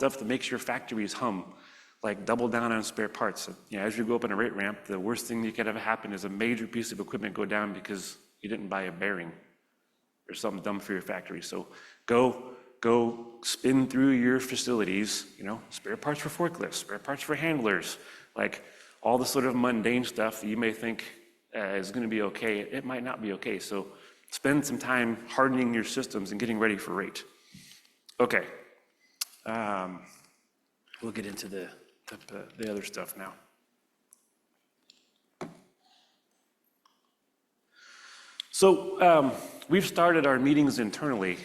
stuff that makes your factories hum, like double down on spare parts. As you go up in a rate ramp, the worst thing that could ever happen is a major piece of equipment go down because you didn't buy a bearing or something dumb for your factory. So go spin through your facilities, spare parts for forklifts, spare parts for handlers, like all the sort of mundane stuff that you may think is going to be okay. It might not be okay. So spend some time hardening your systems and getting ready for rate. Okay. We'll get into the other stuff now. So we've started our meetings internally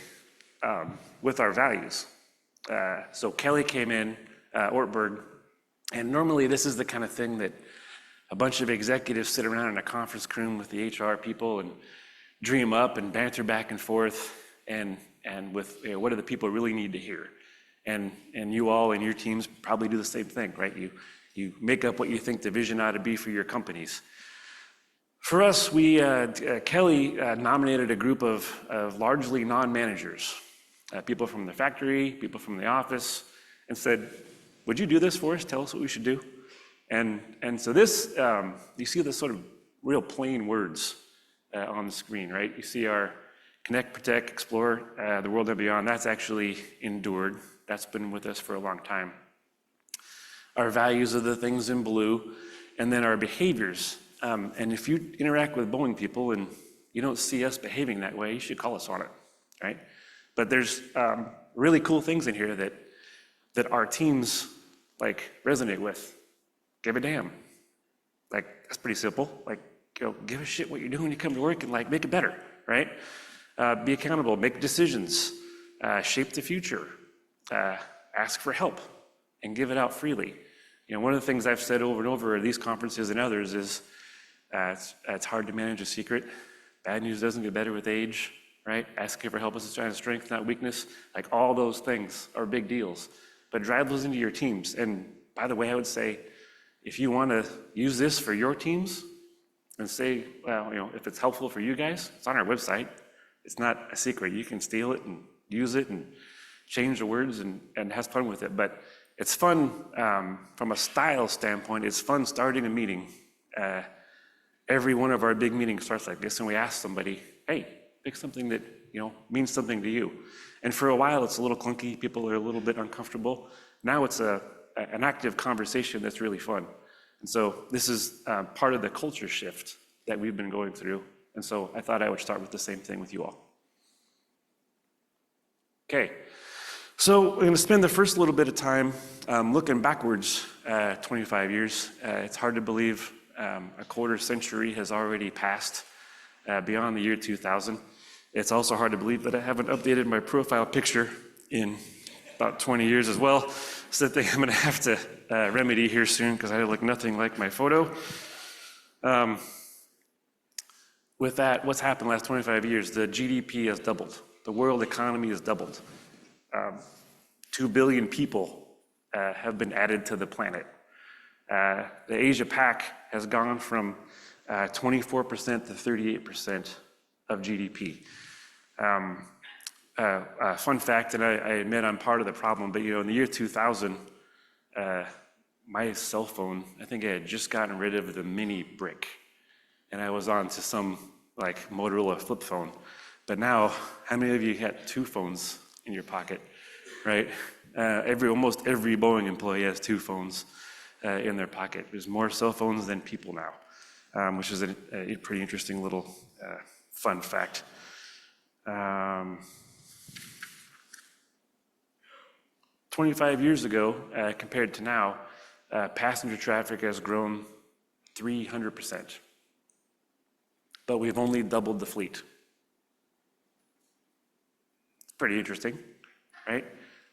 with our values. So Kelly came in, Ortberg, and normally this is the kind of thing that a bunch of executives sit around in a conference room with the HR people and dream up and banter back and forth, and with what do the people really need to hear. And you all and your teams probably do the same thing, right? You make up what you think the vision ought to be for your companies. For us, Kelly nominated a group of largely non-managers, people from the factory, people from the office, and said, would you do this for us? Tell us what we should do. And so this, you see the sort of real plain words on the screen, right? You see our Connect, Protect, Explore the World and Beyond. That's actually endured. That's been with us for a long time. Our values are the things in blue, and then our behaviors. And if you interact with Boeing people and you don't see us behaving that way, you should call us on it, right? But there's really cool things in here that our teams resonate with. Give a damn. That's pretty simple. Give a shit what you're doing when you come to work and make it better, right? Be accountable, make decisions, shape the future, ask for help, and give it out freely. One of the things I've said over and over at these conferences and others is it's hard to manage a secret. Bad news doesn't get better with age, right? Asking for help is a sign of strength, not weakness. All those things are big deals. But drive those into your teams. And by the way, I would say, if you want to use this for your teams and say, well, if it's helpful for you guys, it's on our website. It's not a secret. You can steal it and use it and change the words and have fun with it. But it's fun from a style standpoint. It's fun starting a meeting. Every one of our big meetings starts like this, and we ask somebody, hey, pick something that means something to you. And for a while, it's a little clunky. People are a little bit uncomfortable. Now it's an active conversation that's really fun. And so this is part of the culture shift that we've been going through. And so I thought I would start with the same thing with you all. Okay, so we're going to spend the first little bit of time looking backwards 25 years. It's hard to believe a quarter century has already passed beyond the year 2000. It's also hard to believe that I haven't updated my profile picture in about 20 years as well. So I think I'm going to have to remedy here soon because I look nothing like my photo. With that, what's happened the last 25 years? The GDP has doubled. The world economy has doubled. 2 billion people have been added to the planet. The Asia Pac has gone from 24% to 38% of GDP. Fun fact, and I admit I'm part of the problem, but in the year 2000, my cell phone, I think I had just gotten rid of the mini brick, and I was on to some Motorola flip phone. But now, how many of you had 2 phones in your pocket, right? Almost every Boeing employee has 2 phones in their pocket. There's more cell phones than people now, which is a pretty interesting little fun fact. 25 years ago, compared to now, passenger traffic has grown 300%. But we've only doubled the fleet. Pretty interesting, right?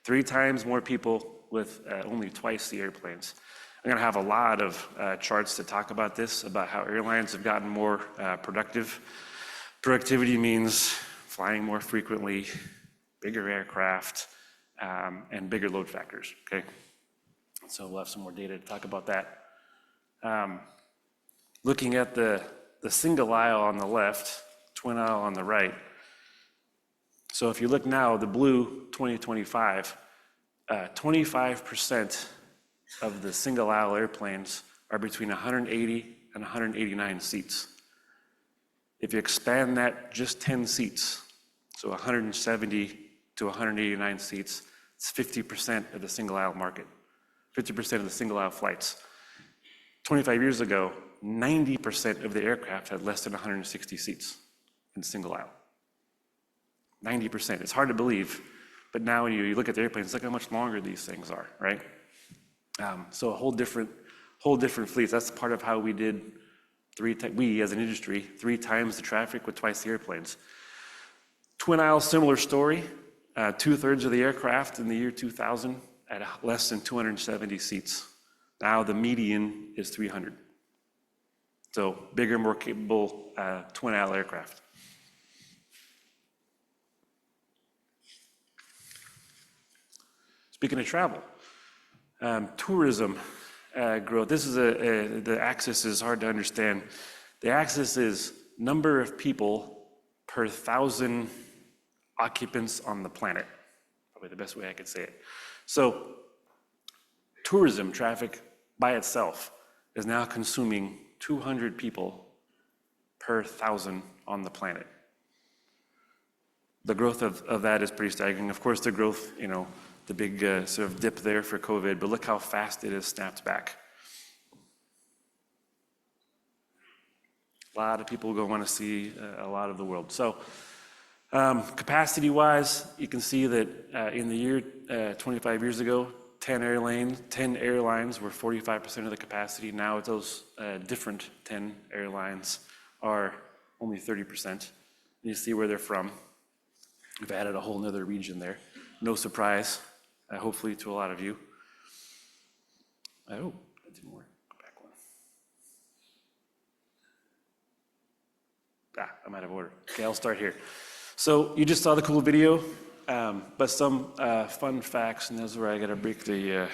3 times more people with only twice the airplanes. I'm going to have a lot of charts to talk about this, about how airlines have gotten more productive. Productivity means flying more frequently, bigger aircraft, and bigger load factors, okay? So we'll have some more data to talk about that. Looking at the single aisle on the left, twin aisle on the right. So if you look now, the blue 2025, 25% of the single-aisle airplanes are between 180 and 189 seats. If you expand that just 10 seats, so 170 to 189 seats, it's 50% of the single-aisle market, 50% of the single-aisle flights. 25 years ago, 90% of the aircraft had less than 160 seats in single aisle. 90%. It's hard to believe, but now when you look at the airplanes, look how much longer these things are, right? So a whole different fleets. That's part of how we did we as an industry, 3 times the traffic with twice the airplanes. Twin aisle, similar story. 2/3 of the aircraft in the year 2000 at less than 270 seats. Now the median is 300. So bigger, more capable twin aisle aircraft. Speaking of travel, tourism growth. This is the axis is hard to understand. The axis is number of people per 1,000 occupants on the planet. Probably the best way I could say it. So tourism traffic by itself is now consuming 200 people per 1,000 on the planet. The growth of that is pretty staggering. Of course, the growth, the big sort of dip there for COVID, but look how fast it has snapped back. A lot of people go want to see a lot of the world. So capacity-wise, you can see that in the year 25 years ago, 10 airlines were 45% of the capacity. Now those different 10 airlines are only 30%. You see where they're from. We've added a whole nother region there. No surprise, hopefully to a lot of you. Oh, that didn't work. Go back one. I'm out of order. Okay, I'll start here. So you just saw the cool video, but some fun facts, and this is where I gotta break the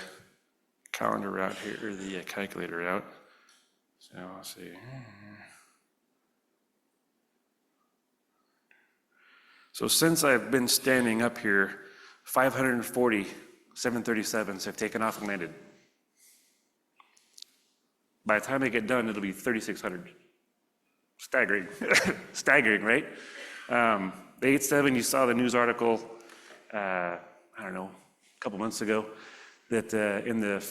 calendar out here, or the calculator out. So I'll see. So since I've been standing up here, 540 737s have taken off and landed. By the time they get done, it'll be 3,600. Staggering. Staggering, right? The 87, you saw the news article, I don't know, a couple months ago, that in the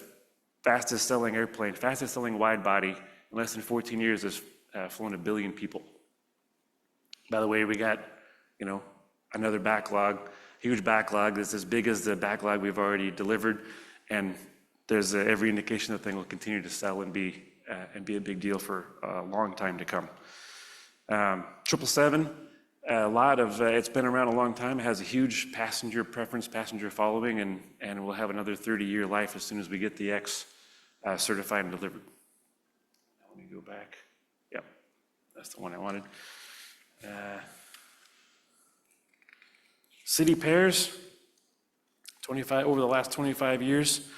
fastest selling wide body, in less than 14 years, has flown 1 billion people. By the way, we got, another backlog, huge backlog that's as big as the backlog we've already delivered, and there's every indication the thing will continue to sell and be a big deal for a long time to come. 777, it's been around a long time. It has a huge passenger preference, passenger following, and will have another 30-year life as soon as we get the X certified and delivered. Let me go back. Yep, that's the one I wanted. City pairs, over the last 25 years,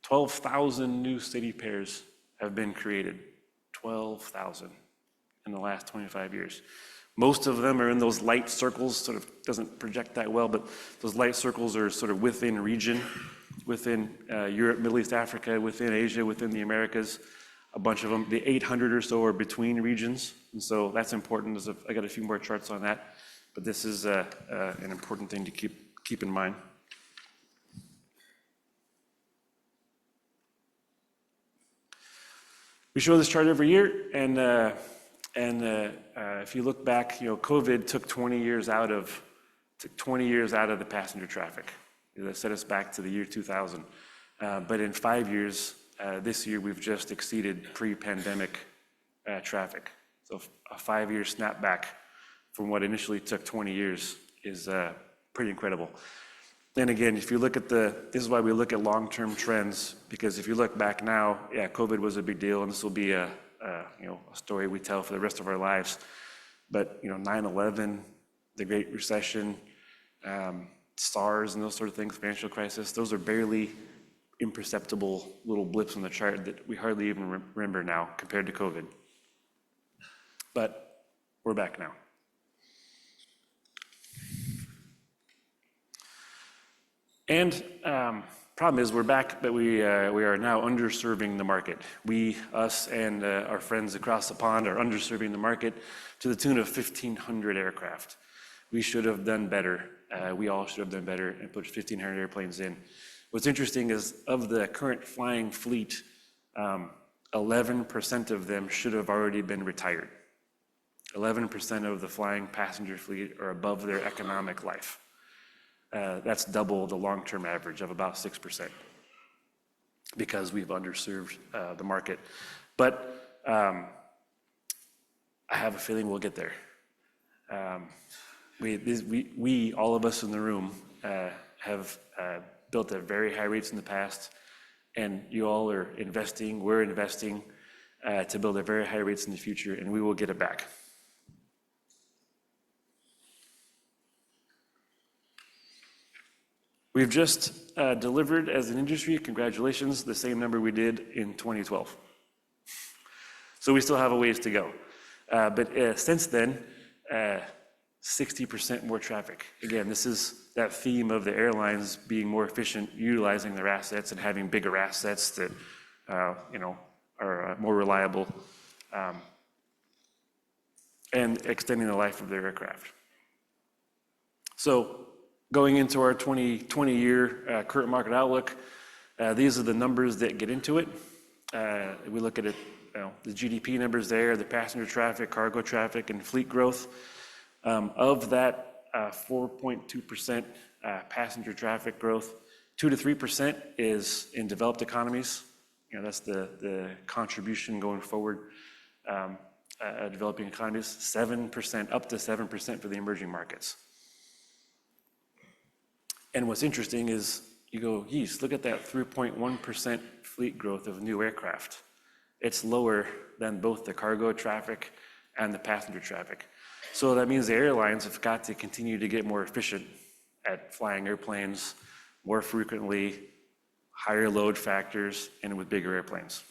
12,000 new city pairs have been created. 12,000 in the last 25 years. Most of them are in those light circles, sort of doesn't project that well, but those light circles are sort of within region, within Europe, Middle East, Africa, within Asia, within the Americas. A bunch of them, the 800 or so are between regions, and so that's important. I got a few more charts on that, but this is an important thing to keep in mind. We show this chart every year, and if you look back, COVID took 20 years out of the passenger traffic. That set us back to the year 2000. But in 5 years, this year we've just exceeded pre-pandemic traffic. So a 5-year snapback from what initially took 20 years is pretty incredible. And again, if you look at this is why we look at long-term trends, because if you look back now, COVID was a big deal, and this will be a story we tell for the rest of our lives. But 9/11, the Great Recession, SARS, and those sort of things, financial crisis, those are barely imperceptible little blips on the chart that we hardly even remember now compared to COVID. But we're back now. And problem is, we're back, but we are now underserving the market. We, us, and our friends across the pond are underserving the market to the tune of 1,500 aircraft. We should have done better. We all should have done better and put 1,500 airplanes in. What's interesting is, of the current flying fleet, 11% of them should have already been retired. 11% of the flying passenger fleet are above their economic life. That's double the long-term average of about 6%, because we've underserved the market. But I have a feeling we'll get there. We, all of us in the room, have built at very high rates in the past, and you all are investing, we're investing to build at very high rates in the future, and we will get it back. We've just delivered as an industry, congratulations, the same number we did in 2012. So we still have a ways to go. But since then, 60% more traffic. Again, this is that theme of the airlines being more efficient, utilizing their assets and having bigger assets that are more reliable, and extending the life of their aircraft. So going into our 20-year current market outlook, these are the numbers that get into it. We look at it, the GDP numbers there, the passenger traffic, cargo traffic, and fleet growth. Of that 4.2% passenger traffic growth, 2 to 3% is in developed economies. That's the contribution going forward. Developing economies, 7%, up to 7% for the emerging markets. And what's interesting is, you go, geez, look at that 3.1% fleet growth of new aircraft. It's lower than both the cargo traffic and the passenger traffic. So that means the airlines have got to continue to get more efficient at flying airplanes more frequently, higher load factors, and with bigger airplanes.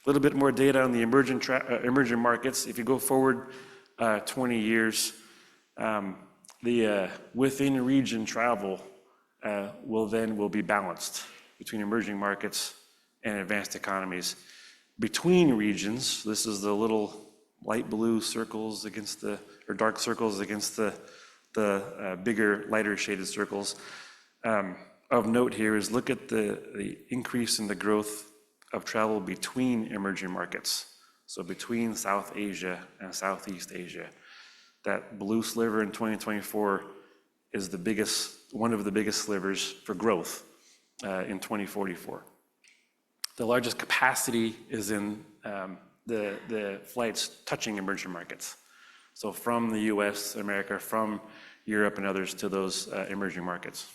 A little bit more data on the emerging markets. If you go forward 20 years, the within region travel will be balanced between emerging markets and advanced economies. Between regions, this is the little light blue circles against or dark circles against the bigger, lighter shaded circles. Of note here is, look at the increase in the growth of travel between emerging markets. So between South Asia and Southeast Asia. That blue sliver in 2024 is one of the biggest slivers for growth in 2044. The largest capacity is in the flights touching emerging markets. So from the US, America, from Europe and others to those emerging markets.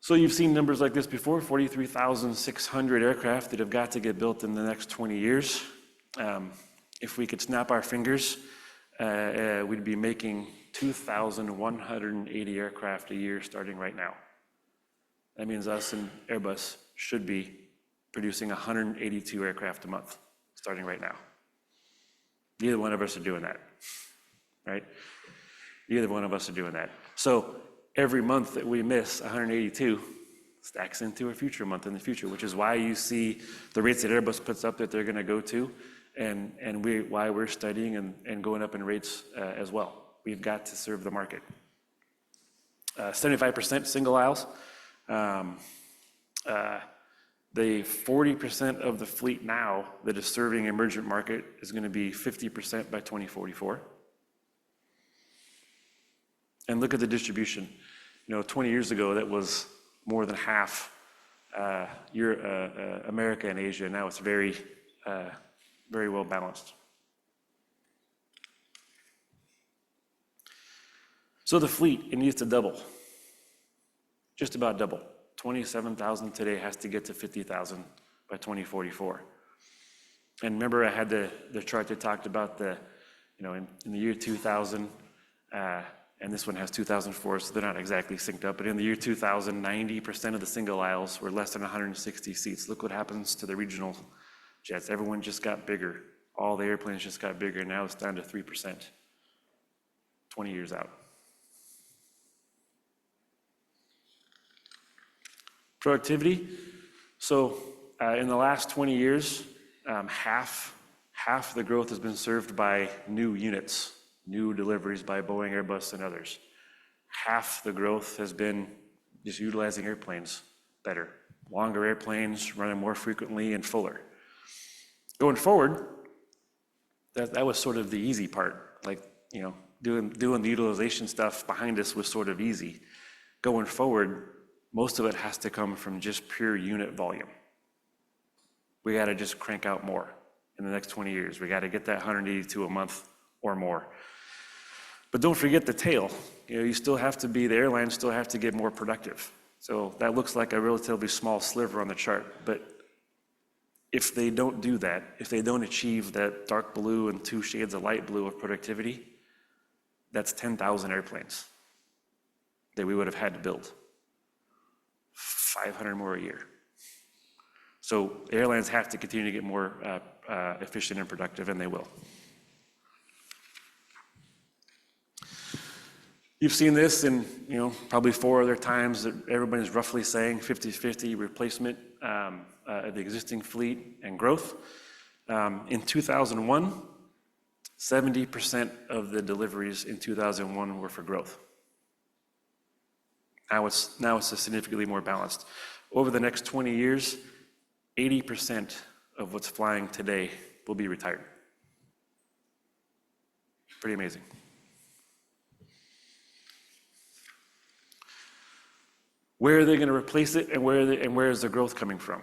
So you've seen numbers like this before, 43,600 aircraft that have got to get built in the next 20 years. If we could snap our fingers, we'd be making 2,180 aircraft a year starting right now. That means us and Airbus should be producing 182 aircraft a month starting right now. Neither one of us are doing that, right? Neither one of us are doing that. So every month that we miss 182 stacks into a future month in the future, which is why you see the rates that Airbus puts up that they're going to go to, and why we're studying and going up in rates as well. We've got to serve the market. 75% single aisles. The 40% of the fleet now that is serving emergent market is going to be 50% by 2044. And look at the distribution. 20 years ago, that was more than half America and Asia. Now it's very well balanced. So the fleet, it needs to double. Just about double. 27,000 today has to get to 50,000 by 2044. And remember, I had the chart that talked about in the year 2000, and this one has 2004, so they're not exactly synced up, but in the year 2000, 90% of the single aisles were less than 160 seats. Look what happens to the regional jets. Everyone just got bigger. All the airplanes just got bigger. Now it's down to 3%, 20 years out. Productivity. So in the last 20 years, half the growth has been served by new units, new deliveries by Boeing, Airbus, and others. Half the growth has been just utilizing airplanes better, longer airplanes, running more frequently and fuller. Going forward, that was sort of the easy part. Like, doing the utilization stuff behind us was sort of easy. Going forward, most of it has to come from just pure unit volume. We got to just crank out more in the next 20 years. We got to get that 182 a month or more. But don't forget the tail. You still have to be, the airlines still have to get more productive. So that looks like a relatively small sliver on the chart. But if they don't do that, if they don't achieve that dark blue and 2 shades of light blue of productivity, that's 10,000 airplanes that we would have had to build. 500 more a year. So airlines have to continue to get more efficient and productive, and they will. You've seen this in probably 4 other times that everybody's roughly saying 50-50 replacement of the existing fleet and growth. In 2001, 70% of the deliveries in 2001 were for growth. Now it's significantly more balanced. Over the next 20 years, 80% of what's flying today will be retired. Pretty amazing. Where are they going to replace it, and where is the growth coming from?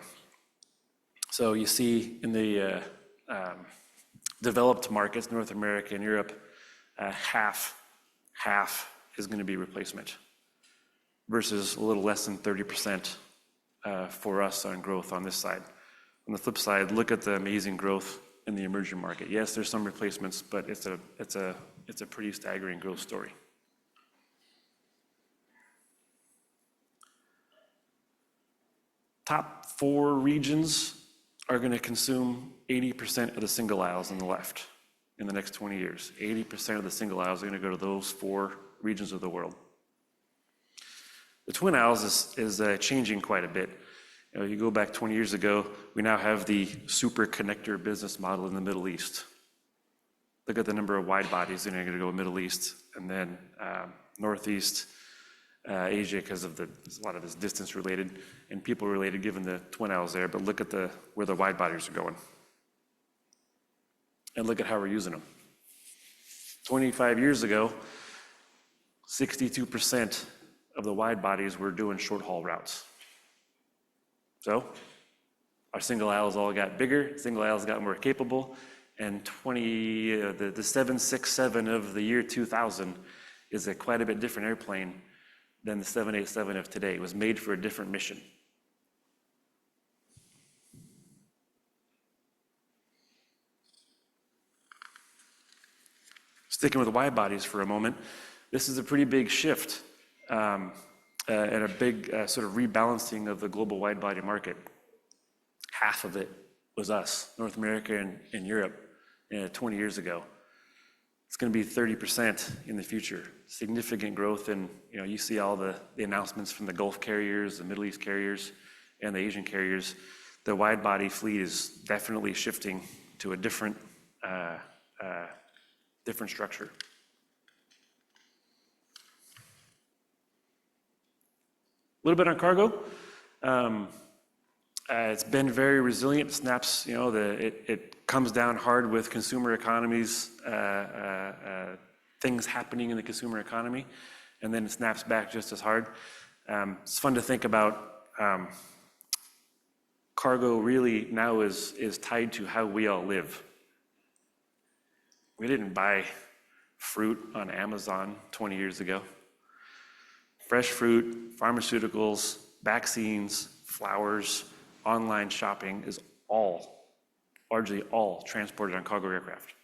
So you see in the developed markets, North America and Europe, half is going to be replacement, versus a little less than 30% for us on growth on this side. On the flip side, look at the amazing growth in the emerging market. Yes, there's some replacements, but it's a pretty staggering growth story. Top 4 regions are going to consume 80% of the single aisles on the left in the next 20 years. 80% of the single aisles are going to go to those 4 regions of the world. The twin aisles is changing quite a bit. You go back 20 years ago, we now have the super connector business model in the Middle East. Look at the number of wide bodies that are going to go Middle East and then Northeast Asia, because of a lot of this distance related and people related given the twin aisles there, but look at where the wide bodies are going. And look at how we're using them. 25 years ago, 62% of the wide bodies were doing short haul routes. So our single aisles all got bigger, single aisles got more capable, and the 767 of the year 2000 is quite a bit different airplane than the 787 of today. It was made for a different mission. Sticking with wide bodies for a moment, this is a pretty big shift and a big sort of rebalancing of the global wide body market. Half of it was us, North America and Europe, 20 years ago. It's going to be 30% in the future. Significant growth, and you see all the announcements from the Gulf carriers, the Middle East carriers, and the Asian carriers. The wide body fleet is definitely shifting to a different structure. A little bit on cargo. It's been very resilient. Snaps, it comes down hard with consumer economies, things happening in the consumer economy, and then it snaps back just as hard. It's fun to think about. Cargo really now is tied to how we all live. We didn't buy fruit on Amazon 20 years ago. Fresh fruit, pharmaceuticals, vaccines, flowers, online shopping is largely all transported on cargo aircraft.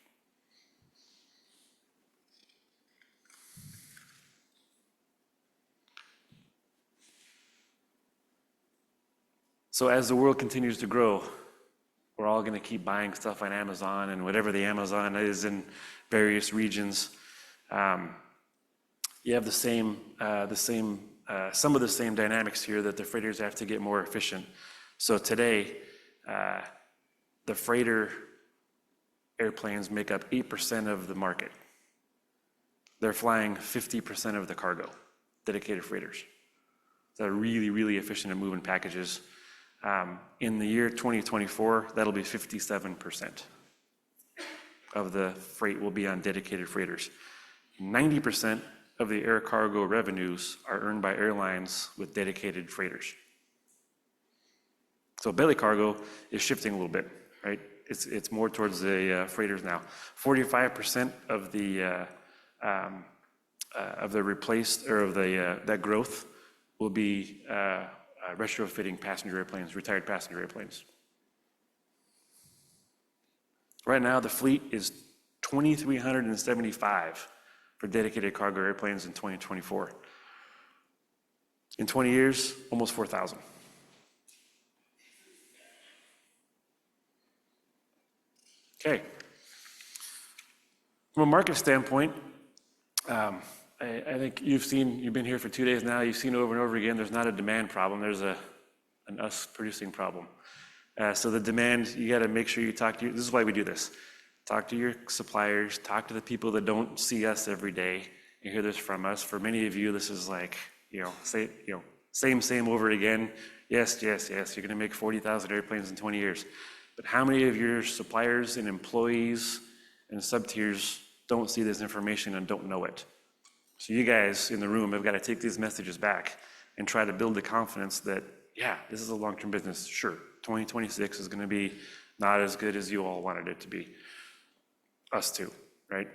So as the world continues to grow, we're all going to keep buying stuff on Amazon and whatever the Amazon is in various regions. You have some of the same dynamics here that the freighters have to get more efficient. So today, the freighter airplanes make up 8% of the market. They're flying 50% of the cargo, dedicated freighters. They're really, really efficient at moving packages. In the year 2024, that'll be 57% of the freight will be on dedicated freighters. 90% of the air cargo revenues are earned by airlines with dedicated freighters. So belly cargo is shifting a little bit, right? It's more towards the freighters now. 45% of the replaced or of the that growth will be retrofitting passenger airplanes, retired passenger airplanes. Right now, the fleet is 2,375 for dedicated cargo airplanes in 2024. In 20 years, almost 4,000. Okay. From a market standpoint, I think you've been here for 2 days now, you've seen over and over again, there's not a demand problem, there's an us producing problem. So the demand, you got to make sure you talk to this is why we do this. Talk to your suppliers, talk to the people that don't see us every day, and hear this from us. For many of you, this is like, same over again. Yes, you're going to make 40,000 airplanes in 20 years. But how many of your suppliers and employees and sub-tiers don't see this information and don't know it? So you guys in the room have got to take these messages back and try to build the confidence that, yeah, this is a long-term business. Sure, 2026 is going to be not as good as you all wanted it to be. Us too, right?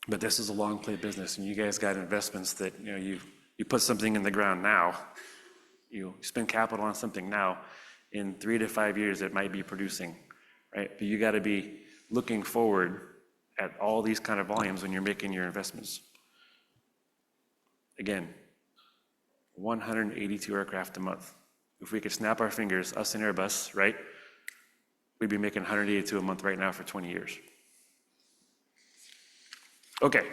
But this is a long-play business, and you guys got investments that, you put something in the ground now, you spend capital on something now, in 3 to 5 years it might be producing, right? But you got to be looking forward at all these kind of volumes when you're making your investments. Again, 182 aircraft a month. If we could snap our fingers, us and Airbus, right? We'd be making 182 a month right now for 20 years. Okay,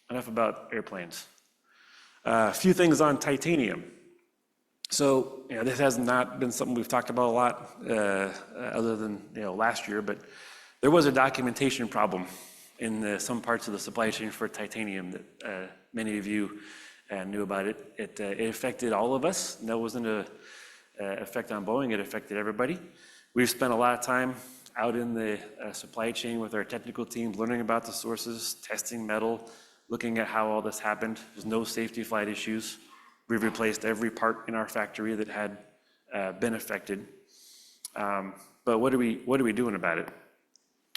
enough about airplanes. A few things on titanium. So, this has not been something we've talked about a lot, other than, last year, but there was a documentation problem in some parts of the supply chain for titanium that many of you knew about it. It affected all of us. No, it wasn't an effect on Boeing, it affected everybody. We've spent a lot of time out in the supply chain with our technical teams, learning about the sources, testing metal, looking at how all this happened. There's no safety flight issues. We've replaced every part in our factory that had been affected. But what are we doing about it?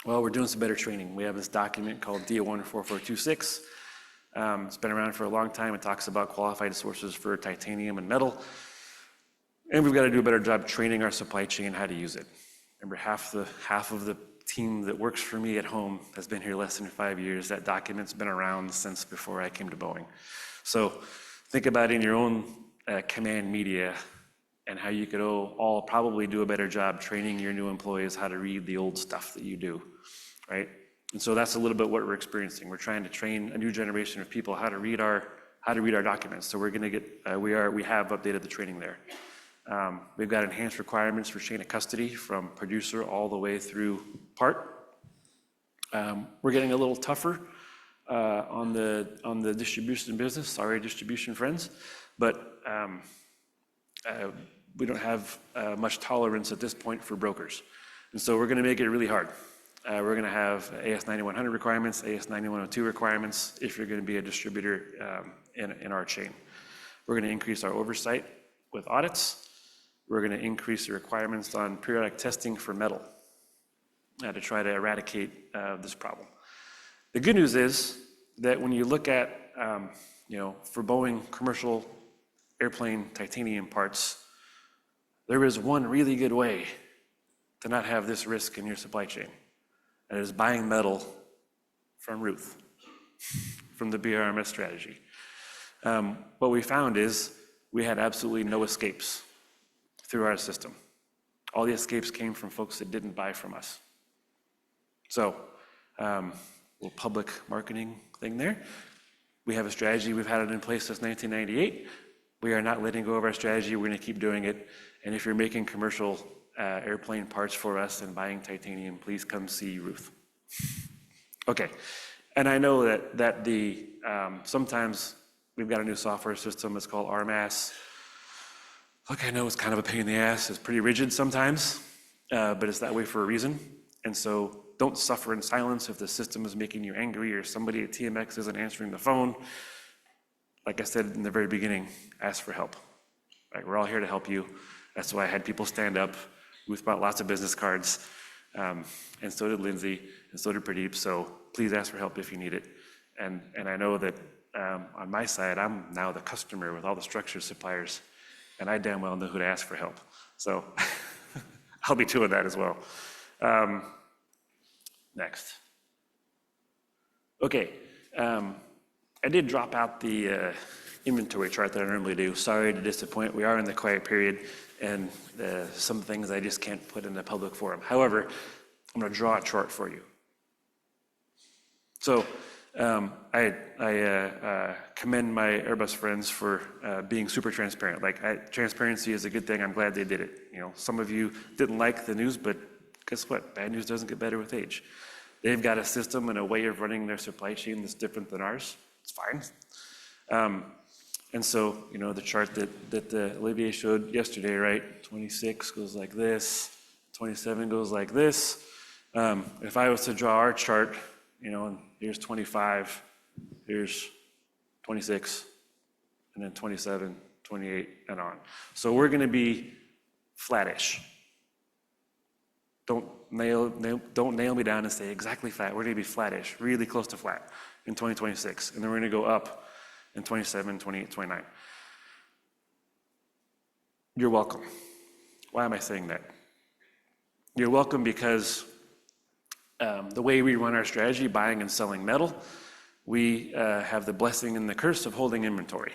Well, we're doing some better training. We have this document called DO-14426. It's been around for a long time. It talks about qualified sources for titanium and metal. And we've got to do a better job training our supply chain how to use it. Remember, half of the team that works for me at home has been here less than 5 years. That document's been around since before I came to Boeing. So think about in your own command media and how you could all probably do a better job training your new employees how to read the old stuff that you do, right? And so that's a little bit what we're experiencing. We're trying to train a new generation of people how to read our documents. So we're going to get we have updated the training there. We've got enhanced requirements for chain of custody from producer all the way through part. We're getting a little tougher on the distribution business. Sorry, distribution friends, but we don't have much tolerance at this point for brokers, and so we're going to make it really hard. We're going to have AS9100 requirements, AS9102 requirements if you're going to be a distributor in our chain. We're going to increase our oversight with audits. We're going to increase the requirements on periodic testing for metal to try to eradicate this problem. The good news is that when you look at, for Boeing commercial airplane titanium parts, there is one really good way to not have this risk in your supply chain, and it is buying metal from Ruth, from the BRMS strategy. What we found is we had absolutely no escapes through our system. All the escapes came from folks that didn't buy from us. So, little public marketing thing there. We have a strategy. We've had it in place since 1998. We are not letting go of our strategy. We're going to keep doing it. And if you're making commercial airplane parts for us and buying titanium, please come see Ruth. Okay. And I know that the sometimes we've got a new software system. It's called RMAS. Look, I know it's kind of a pain in the ass. It's pretty rigid sometimes, but it's that way for a reason. And so don't suffer in silence if the system is making you angry or somebody at TMX isn't answering the phone. Like I said in the very beginning, ask for help. Right, we're all here to help you. That's why I had people stand up. Ruth bought lots of business cards, and so did Lindsay, and so did Pradeep. So please ask for help if you need it. And I know that on my side, I'm now the customer with all the structure suppliers, and I damn well know who to ask for help. So I'll be doing that as well. Next. Okay, I did drop out the inventory chart that I normally do. Sorry to disappoint. We are in the quiet period, and some things I just can't put in the public forum. However, I'm going to draw a chart for you. So I commend my Airbus friends for being super transparent. Like transparency is a good thing. I'm glad they did it. You know, some of you didn't like the news, but guess what? Bad news doesn't get better with age. They've got a system and a way of running their supply chain that's different than ours. It's fine. And so, you know, the chart that Olivier showed yesterday, right? 26 goes like this, 27 goes like this. If I was to draw our chart, you know, and here's 25, here's 26, and then 27, 28, and on. So we're going to be flattish. Don't nail me down and say exactly flat. We're going to be flattish, really close to flat in 2026. And then we're going to go up in 27, 28, 29. You're welcome. Why am I saying that? You're welcome because the way we run our strategy, buying and selling metal, we have the blessing and the curse of holding inventory.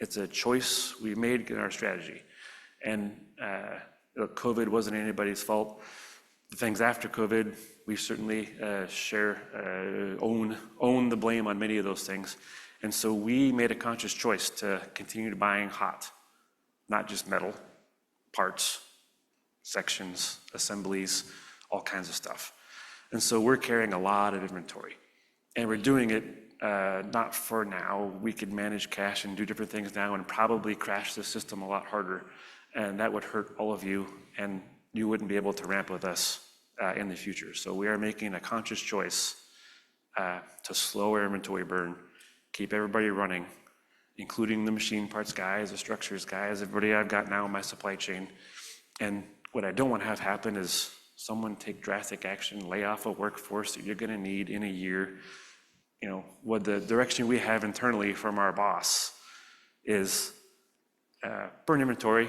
It's a choice we made in our strategy. And COVID wasn't anybody's fault. The things after COVID, we certainly own the blame on many of those things. And so we made a conscious choice to continue buying hot, not just metal, parts, sections, assemblies, all kinds of stuff. And so we're carrying a lot of inventory. And we're doing it not for now. We could manage cash and do different things now and probably crash the system a lot harder. And that would hurt all of you, and you wouldn't be able to ramp with us in the future. So we are making a conscious choice to slow our inventory burn, keep everybody running, including the machine parts guys, the structures guys, everybody I've got now in my supply chain. And what I don't want to have happen is someone take drastic action, lay off a workforce that you're going to need in a year. You know, what the direction we have internally from our boss is burn inventory,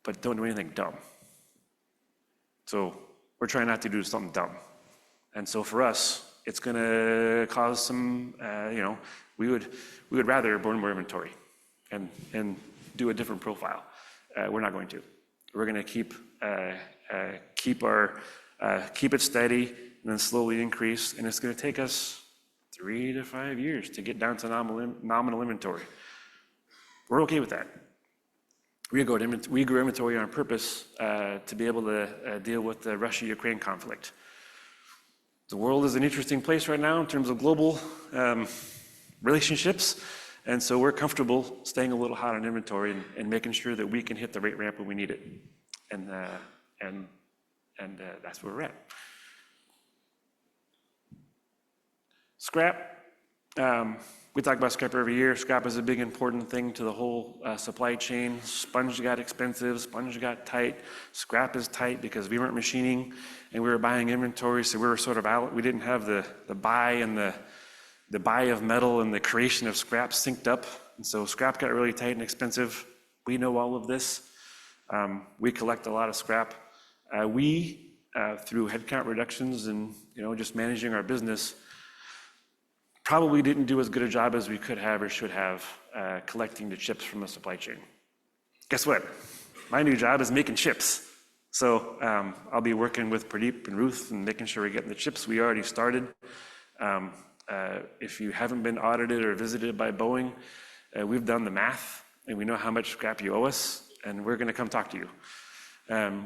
but don't do anything dumb. So we're trying not to do something dumb. And so for us, it's going to cause some, we would rather burn more inventory and do a different profile. We're not going to. We're going to keep it steady and then slowly increase. And it's going to take us 3 to 5 years to get down to nominal inventory. We're okay with that. We grew inventory on purpose to be able to deal with the Russia-Ukraine conflict. The world is an interesting place right now in terms of global relationships, and so we're comfortable staying a little hot on inventory and making sure that we can hit the rate ramp when we need it, and that's where we're at. Scrap. We talk about scrap every year. Scrap is a big important thing to the whole supply chain. Sponge got expensive, sponge got tight. Scrap is tight because we weren't machining and we were buying inventory, so we were sort of out. We didn't have the buy and the buy of metal and the creation of scrap synced up. And so scrap got really tight and expensive. We know all of this. We collect a lot of scrap. We, through headcount reductions and just managing our business, probably didn't do as good a job as we could have or should have collecting the chips from the supply chain. Guess what? My new job is making chips. So I'll be working with Pradeep and Ruth and making sure we're getting the chips. We already started. If you haven't been audited or visited by Boeing, we've done the math and we know how much scrap you owe us, and we're going to come talk to you.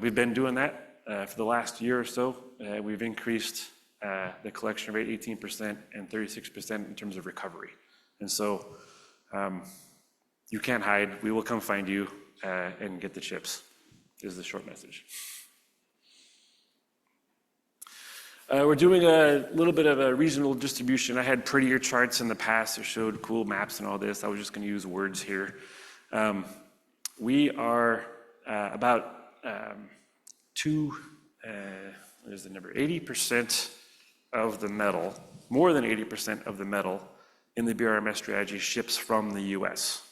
We've been doing that for the last year or so. We've increased the collection rate 18% and 36% in terms of recovery. And so you can't hide. We will come find you and get the chips, is the short message. We're doing a little bit of a regional distribution. I had prettier charts in the past that showed cool maps and all this. I was just going to use words here. We are about there's the number, 80% of the metal, more than 80% of the metal in the BRMS strategy ships from the US.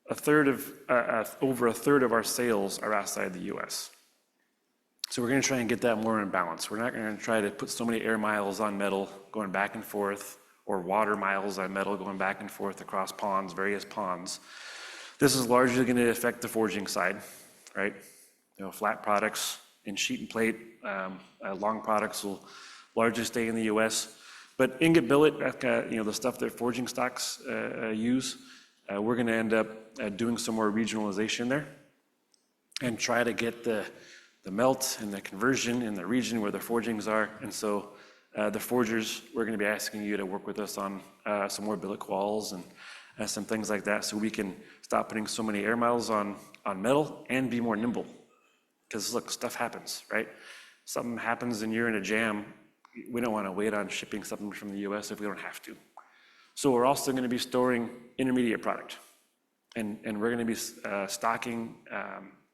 Over a third of our sales are outside the US. So we're going to try and get that more in balance. We're not going to try to put so many air miles on metal going back and forth, or water miles on metal going back and forth across ponds, various ponds. This is largely going to affect the forging side, right? Flat products and sheet and plate, long products will largely stay in the US. But ingot billet, the stuff that forging stocks use, we're going to end up doing some more regionalization there and try to get the melt and the conversion in the region where the forgings are. And so the forgers, we're going to be asking you to work with us on some more billet quals and some things like that, so we can stop putting so many air miles on metal and be more nimble. Because look, stuff happens, right? Something happens and you're in a jam. We don't want to wait on shipping something from the US if we don't have to. So we're also going to be storing intermediate product. And we're going to be stocking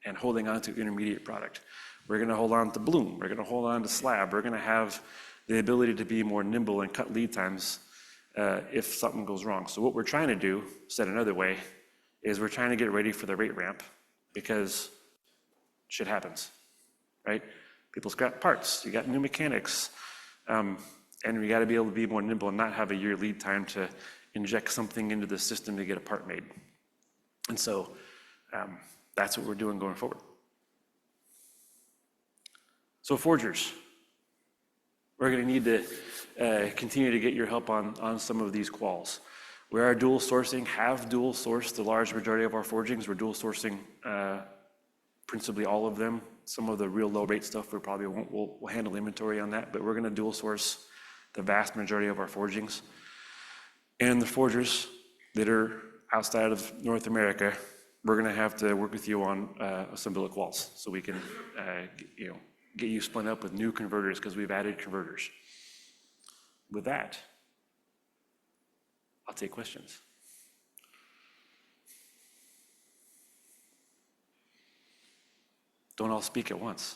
and holding on to intermediate product. We're going to hold on to bloom. We're going to hold on to slab. We're going to have the ability to be more nimble and cut lead times if something goes wrong. So what we're trying to do, said another way, is we're trying to get ready for the rate ramp, because shit happens, right? People scrap parts. You got new mechanics. And we got to be able to be more nimble and not have a year lead time to inject something into the system to get a part made. And so that's what we're doing going forward. So forgers, we're going to need to continue to get your help on some of these quals. We are dual sourcing, have dual sourced the large majority of our forgings. We're dual sourcing principally all of them. Some of the real low rate stuff we probably won't, we'll handle inventory on that, but we're going to dual source the vast majority of our forgings. And the forgers that are outside of North America, we're going to have to work with you on some billet quals, so we can get you spun up with new converters, because we've added converters. With that, I'll take questions. Don't all speak at once.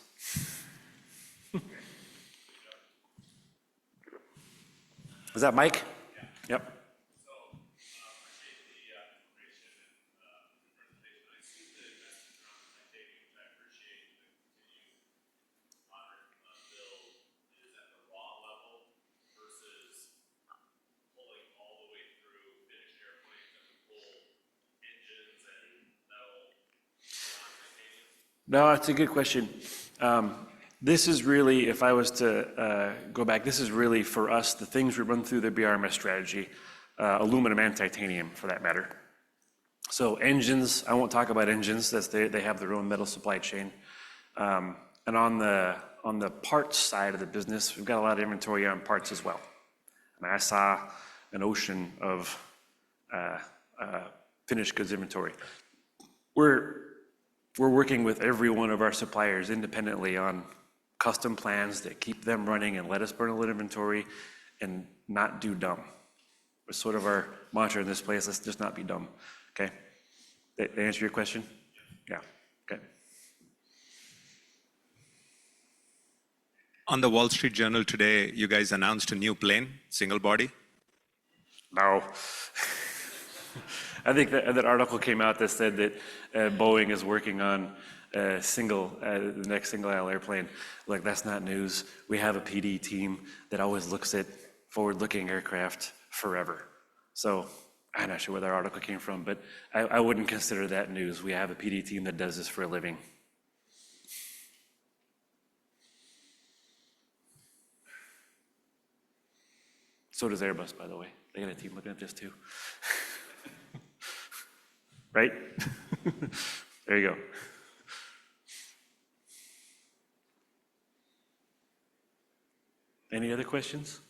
Is that Mike? Yeah. Yep. No, it's a good question. This is really, if I was to go back, this is really for us, the things we run through the BRMS strategy, aluminum and titanium for that matter. So engines, I won't talk about engines, they have their own metal supply chain. And on the parts side of the business, we've got a lot of inventory on parts as well. I mean, I saw an ocean of finished goods inventory. We're working with every one of our suppliers independently on custom plans that keep them running and let us burn a little inventory and not do dumb. It's sort of our mantra in this place, let's just not be dumb, okay? That answer your question? Yeah, okay. On the Wall Street Journal today, you guys announced a new plane, single body. No. I think that article came out that said that Boeing is working on the next single-aisle airplane. Like, that's not news. We have a PD team that always looks at forward-looking aircraft forever. So I'm not sure where that article came from, but I wouldn't consider that news. We have a PD team that does this for a living. So does Airbus, by the way. They got a team looking at this too. Right? There you go. Any other questions?